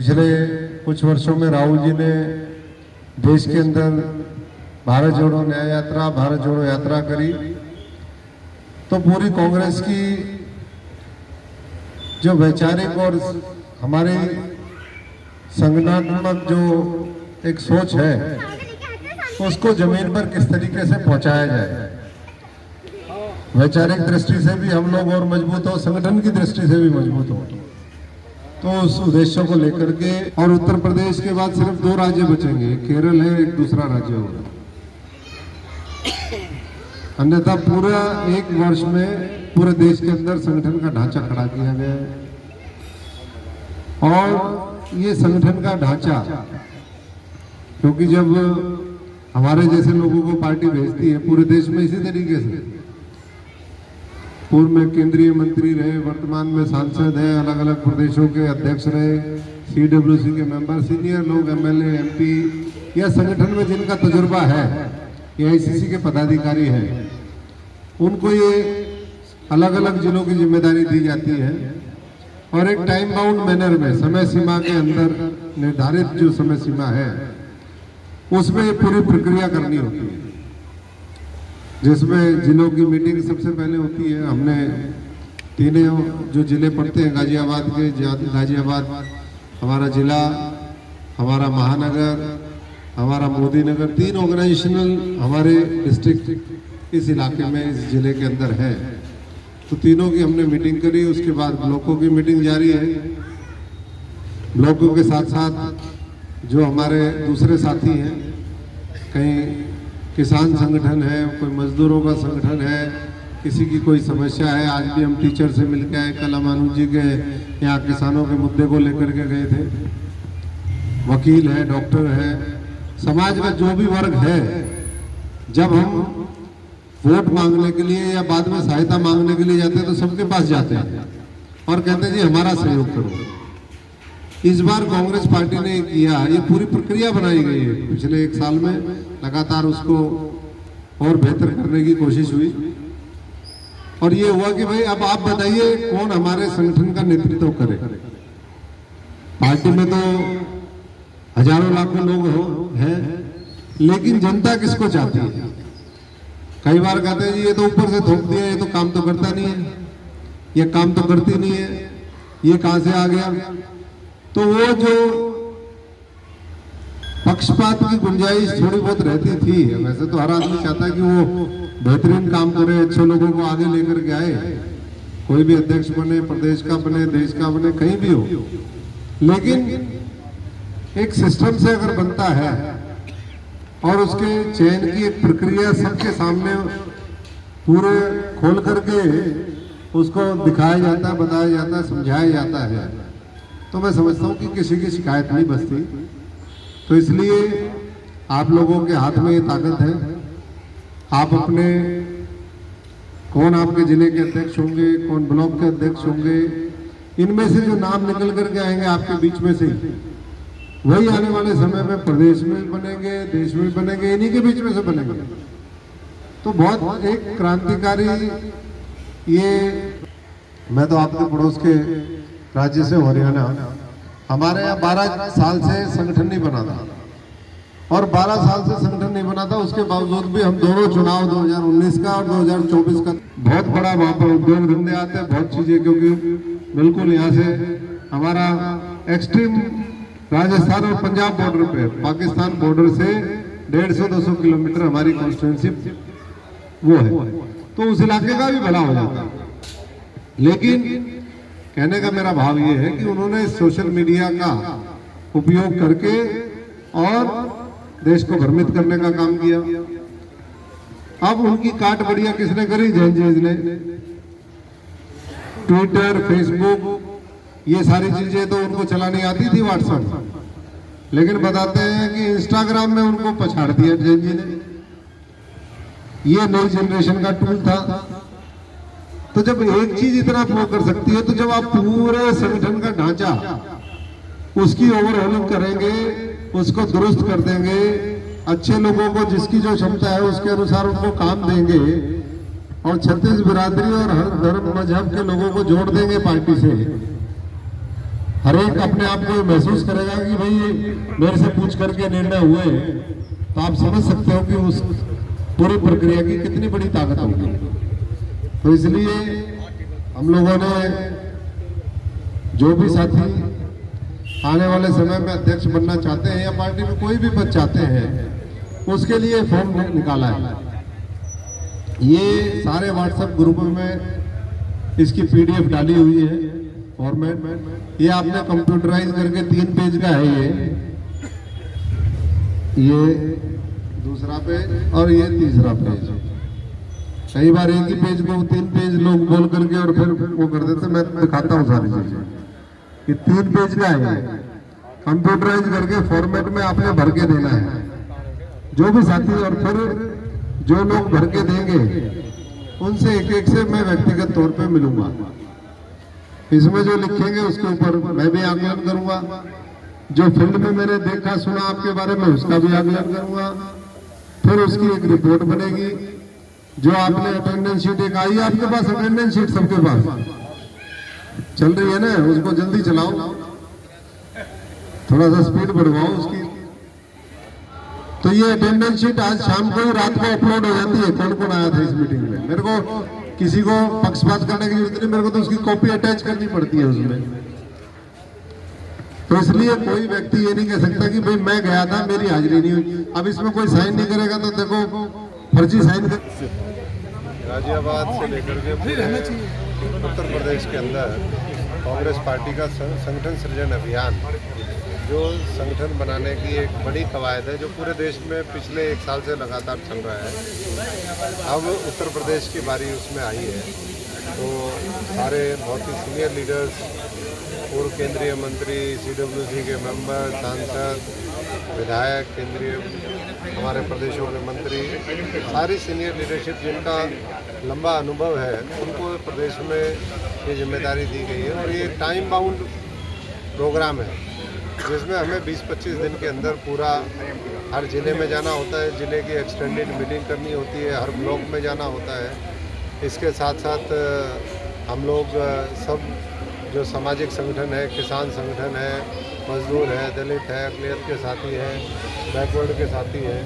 पिछले कुछ वर्षों में राहुल जी ने देश के अंदर भारत जोड़ो न्याय यात्रा, भारत जोड़ो यात्रा करी, तो पूरी कांग्रेस की जो वैचारिक और हमारी संगठनात्मक जो एक सोच है उसको जमीन पर किस तरीके से पहुंचाया जाए। वैचारिक दृष्टि से भी हम लोग और मजबूत हो, संगठन की दृष्टि से भी मजबूत हो, तो उस उद्देश्य को लेकर के। और उत्तर प्रदेश के बाद सिर्फ 2 राज्य बचेंगे, केरल है, एक दूसरा राज्य होगा। अन्यथा पूरा 1 वर्ष में पूरे देश के अंदर संगठन का ढांचा खड़ा किया गया है। और ये संगठन का ढांचा, क्योंकि जब हमारे जैसे लोगों को पार्टी भेजती है पूरे देश में इसी तरीके से, पूर्व में केंद्रीय मंत्री रहे, वर्तमान में सांसद है, अलग अलग प्रदेशों के अध्यक्ष रहे, CWC के मेंबर, सीनियर लोग, MLA, MP या संगठन में जिनका तजुर्बा है, AICC के पदाधिकारी हैं, उनको ये अलग अलग जिलों की जिम्मेदारी दी जाती है और एक टाइम बाउंड मैनर में, समय सीमा के अंदर, निर्धारित जो समय सीमा है उसमें ये पूरी प्रक्रिया करनी होती है, जिसमें जिलों की मीटिंग सबसे पहले होती है। हमने तीनों जो जिले पड़ते हैं गाजियाबाद के, गाजियाबाद हमारा जिला, हमारा महानगर, हमारा मोदी नगर, 3 ऑर्गेनाइजेशनल हमारे डिस्ट्रिक्ट इस इलाके में, इस जिले के अंदर है, तो तीनों की हमने मीटिंग करी। उसके बाद ब्लॉकों की मीटिंग जारी है। ब्लॉकों के साथ साथ जो हमारे दूसरे साथी हैं, कहीं किसान संगठन है, कोई मजदूरों का संगठन है, किसी की कोई समस्या है, आज भी हम टीचर से मिलकर आए, कल हम अनुज जी के यहाँ किसानों के मुद्दे को लेकर के गए थे। वकील है, डॉक्टर है, समाज का जो भी वर्ग है, जब हम वोट मांगने के लिए या बाद में सहायता मांगने के लिए जाते हैं तो सबके पास जाते हैं और कहते हैं जी हमारा सहयोग करो। इस बार कांग्रेस पार्टी ने किया, ये पूरी प्रक्रिया बनाई गई है। पिछले 1 साल में लगातार उसको और बेहतर करने की कोशिश हुई और ये हुआ कि भाई अब आप बताइए कौन हमारे संगठन का नेतृत्व करे। पार्टी में तो हजारों लाखों लोग हैं, लेकिन जनता किसको चाहती है? कई बार कहते हैं जी ये तो ऊपर से थोप दिया, ये तो काम तो करता नहीं है, ये काम तो करती नहीं है, ये कहां से आ गया। तो वो जो पक्षपात की गुंजाइश थोड़ी बहुत रहती थी, वैसे तो हर आदमी चाहता है कि वो बेहतरीन काम करे, अच्छे लोगों को आगे लेकर के आए, कोई भी अध्यक्ष बने, प्रदेश का बने, देश का बने, कहीं भी हो। लेकिन एक सिस्टम से अगर बनता है और उसके चयन की एक प्रक्रिया सबके सामने पूरे खोल करके उसको दिखाया जाता है, बताया जाता है, समझाया जाता है, तो मैं समझता हूँ कि किसी की शिकायत नहीं बचती। तो इसलिए आप लोगों के हाथ में ये ताकत है। आप अपने, कौन आपके जिले के अध्यक्ष होंगे, कौन ब्लॉक के अध्यक्ष होंगे, इनमें से जो नाम निकल करके आएंगे आपके बीच में से, वही आने वाले समय में प्रदेश में बनेंगे, देश में बनेंगे, इन्हीं के बीच में से बनेंगे। तो बहुत एक क्रांतिकारी, ये मैं तो आपके पड़ोस के राज्य से, हरियाणा, हमारे यहाँ 12 साल से संगठन नहीं बना था और 12 साल से संगठन नहीं बना था, उसके बावजूद भी हम दोनों चुनाव 2019 का और 2024 का, बहुत बड़ा वहां पर उद्योग धंधे आते हैं, बहुत चीजें, क्योंकि बिल्कुल यहाँ से हमारा एक्सट्रीम राजस्थान और पंजाब बॉर्डर पे, पाकिस्तान बॉर्डर से 150-200 किलोमीटर हमारी कॉन्स्टिट्यूंसी वो है, तो उस इलाके का भी भला हो जाता है। लेकिन कहने का मेरा भाव ये है कि उन्होंने सोशल मीडिया का उपयोग करके और देश को भ्रमित करने का काम किया। अब उनकी काट बढ़िया किसने करी? जैन ने। ट्विटर, फेसबुक, ये सारी चीजें तो उनको चलानी आती थी, व्हाट्सएप, लेकिन बताते हैं कि इंस्टाग्राम में उनको पछाड़ दिया जैन जी ने। ये नई जनरेशन का टूल था। तो जब एक चीज इतना फ्लो कर सकती है, तो जब आप पूरे संगठन का ढांचा उसकी ओवरहॉलिंग करेंगे, उसको दुरुस्त कर देंगे, अच्छे लोगों को जिसकी जो क्षमता है उसके अनुसार उनको काम देंगे और 36 बिरादरी और हर धर्म मजहब के लोगों को जोड़ देंगे पार्टी से, हर एक अपने आप को महसूस करेगा कि भाई ये मेरे से पूछ करके निर्णय हुए, तो आप समझ सकते हो कि उस पूरी प्रक्रिया की कितनी बड़ी ताकत होगी। तो इसलिए हम लोगों ने जो भी साथी आने वाले समय में अध्यक्ष बनना चाहते हैं या पार्टी में कोई भी पद चाहते हैं, उसके लिए फॉर्म निकाला है। ये सारे व्हाट्सएप ग्रुप में इसकी पीडीएफ डाली हुई है फॉर्मेट। ये आपने कंप्यूटराइज करके 3 पेज का है, ये दूसरा पेज और ये तीसरा पेज। कई बार एक ही पेज को 3 पेज लोग बोल करके और फिर वो कर देते। मैं दिखाता हूँ सारी चीजें। ये 3 पेज का है, कंप्यूटराइज करके फॉर्मेट में आपने भर के देना है जो भी साथी, और फिर जो लोग भर के देंगे उनसे एक एक से मैं व्यक्तिगत तौर पे मिलूंगा। इसमें जो लिखेंगे उसके ऊपर मैं भी आकलन करूंगा। जो फील्ड में मैंने देखा सुना आपके बारे में उसका भी आकलन करूंगा। फिर उसकी एक रिपोर्ट बनेगी। जो आपने अटेंडेंस शीट एक आई है आपके पास, अटेंडेंस शीट सबके पास चल रही है ना, उसको जल्दी चलाओ, थोड़ा सा स्पीड बढ़वाओ उसकी। तो ये अटेंडेंस शीट आज शाम को ही रात को अपलोड हो जाती है। कौन कौन आया था इस मीटिंग में, मेरे को किसी को पक्षपात करने की जरूरत नहीं, मेरे को तो उसकी कॉपी अटैच करनी पड़ती है उसमें। तो इसलिए कोई व्यक्ति ये नहीं कह सकता कि भाई मैं गया था मेरी हाजिरी नहीं हुई। अब इसमें कोई साइन नहीं करेगा तो देखो फर्जी साइन कर। गाजियाबाद से लेकर के उत्तर प्रदेश के अंदर कांग्रेस पार्टी का संगठन सृजन अभियान, जो संगठन बनाने की एक बड़ी कवायद है, जो पूरे देश में पिछले 1 साल से लगातार चल रहा है। अब उत्तर प्रदेश की बारी उसमें आई है। तो सारे बहुत ही सीनियर लीडर्स, पूर्व केंद्रीय मंत्री, CWC के मेंबर, सांसद, विधायक, केंद्रीय हमारे प्रदेशों के मंत्री, सारी सीनियर लीडरशिप जिनका लंबा अनुभव है, उनको प्रदेश में ये जिम्मेदारी दी गई है। और ये टाइम बाउंड प्रोग्राम है जिसमें हमें 20-25 दिन के अंदर पूरा हर ज़िले में जाना होता है, ज़िले की एक्सटेंडेड मीटिंग करनी होती है, हर ब्लॉक में जाना होता है। इसके साथ साथ हम लोग सब जो सामाजिक संगठन है, किसान संगठन है, मजदूर है, दलित है, अक़लियत के साथी हैं, बैकवर्ड के साथी हैं,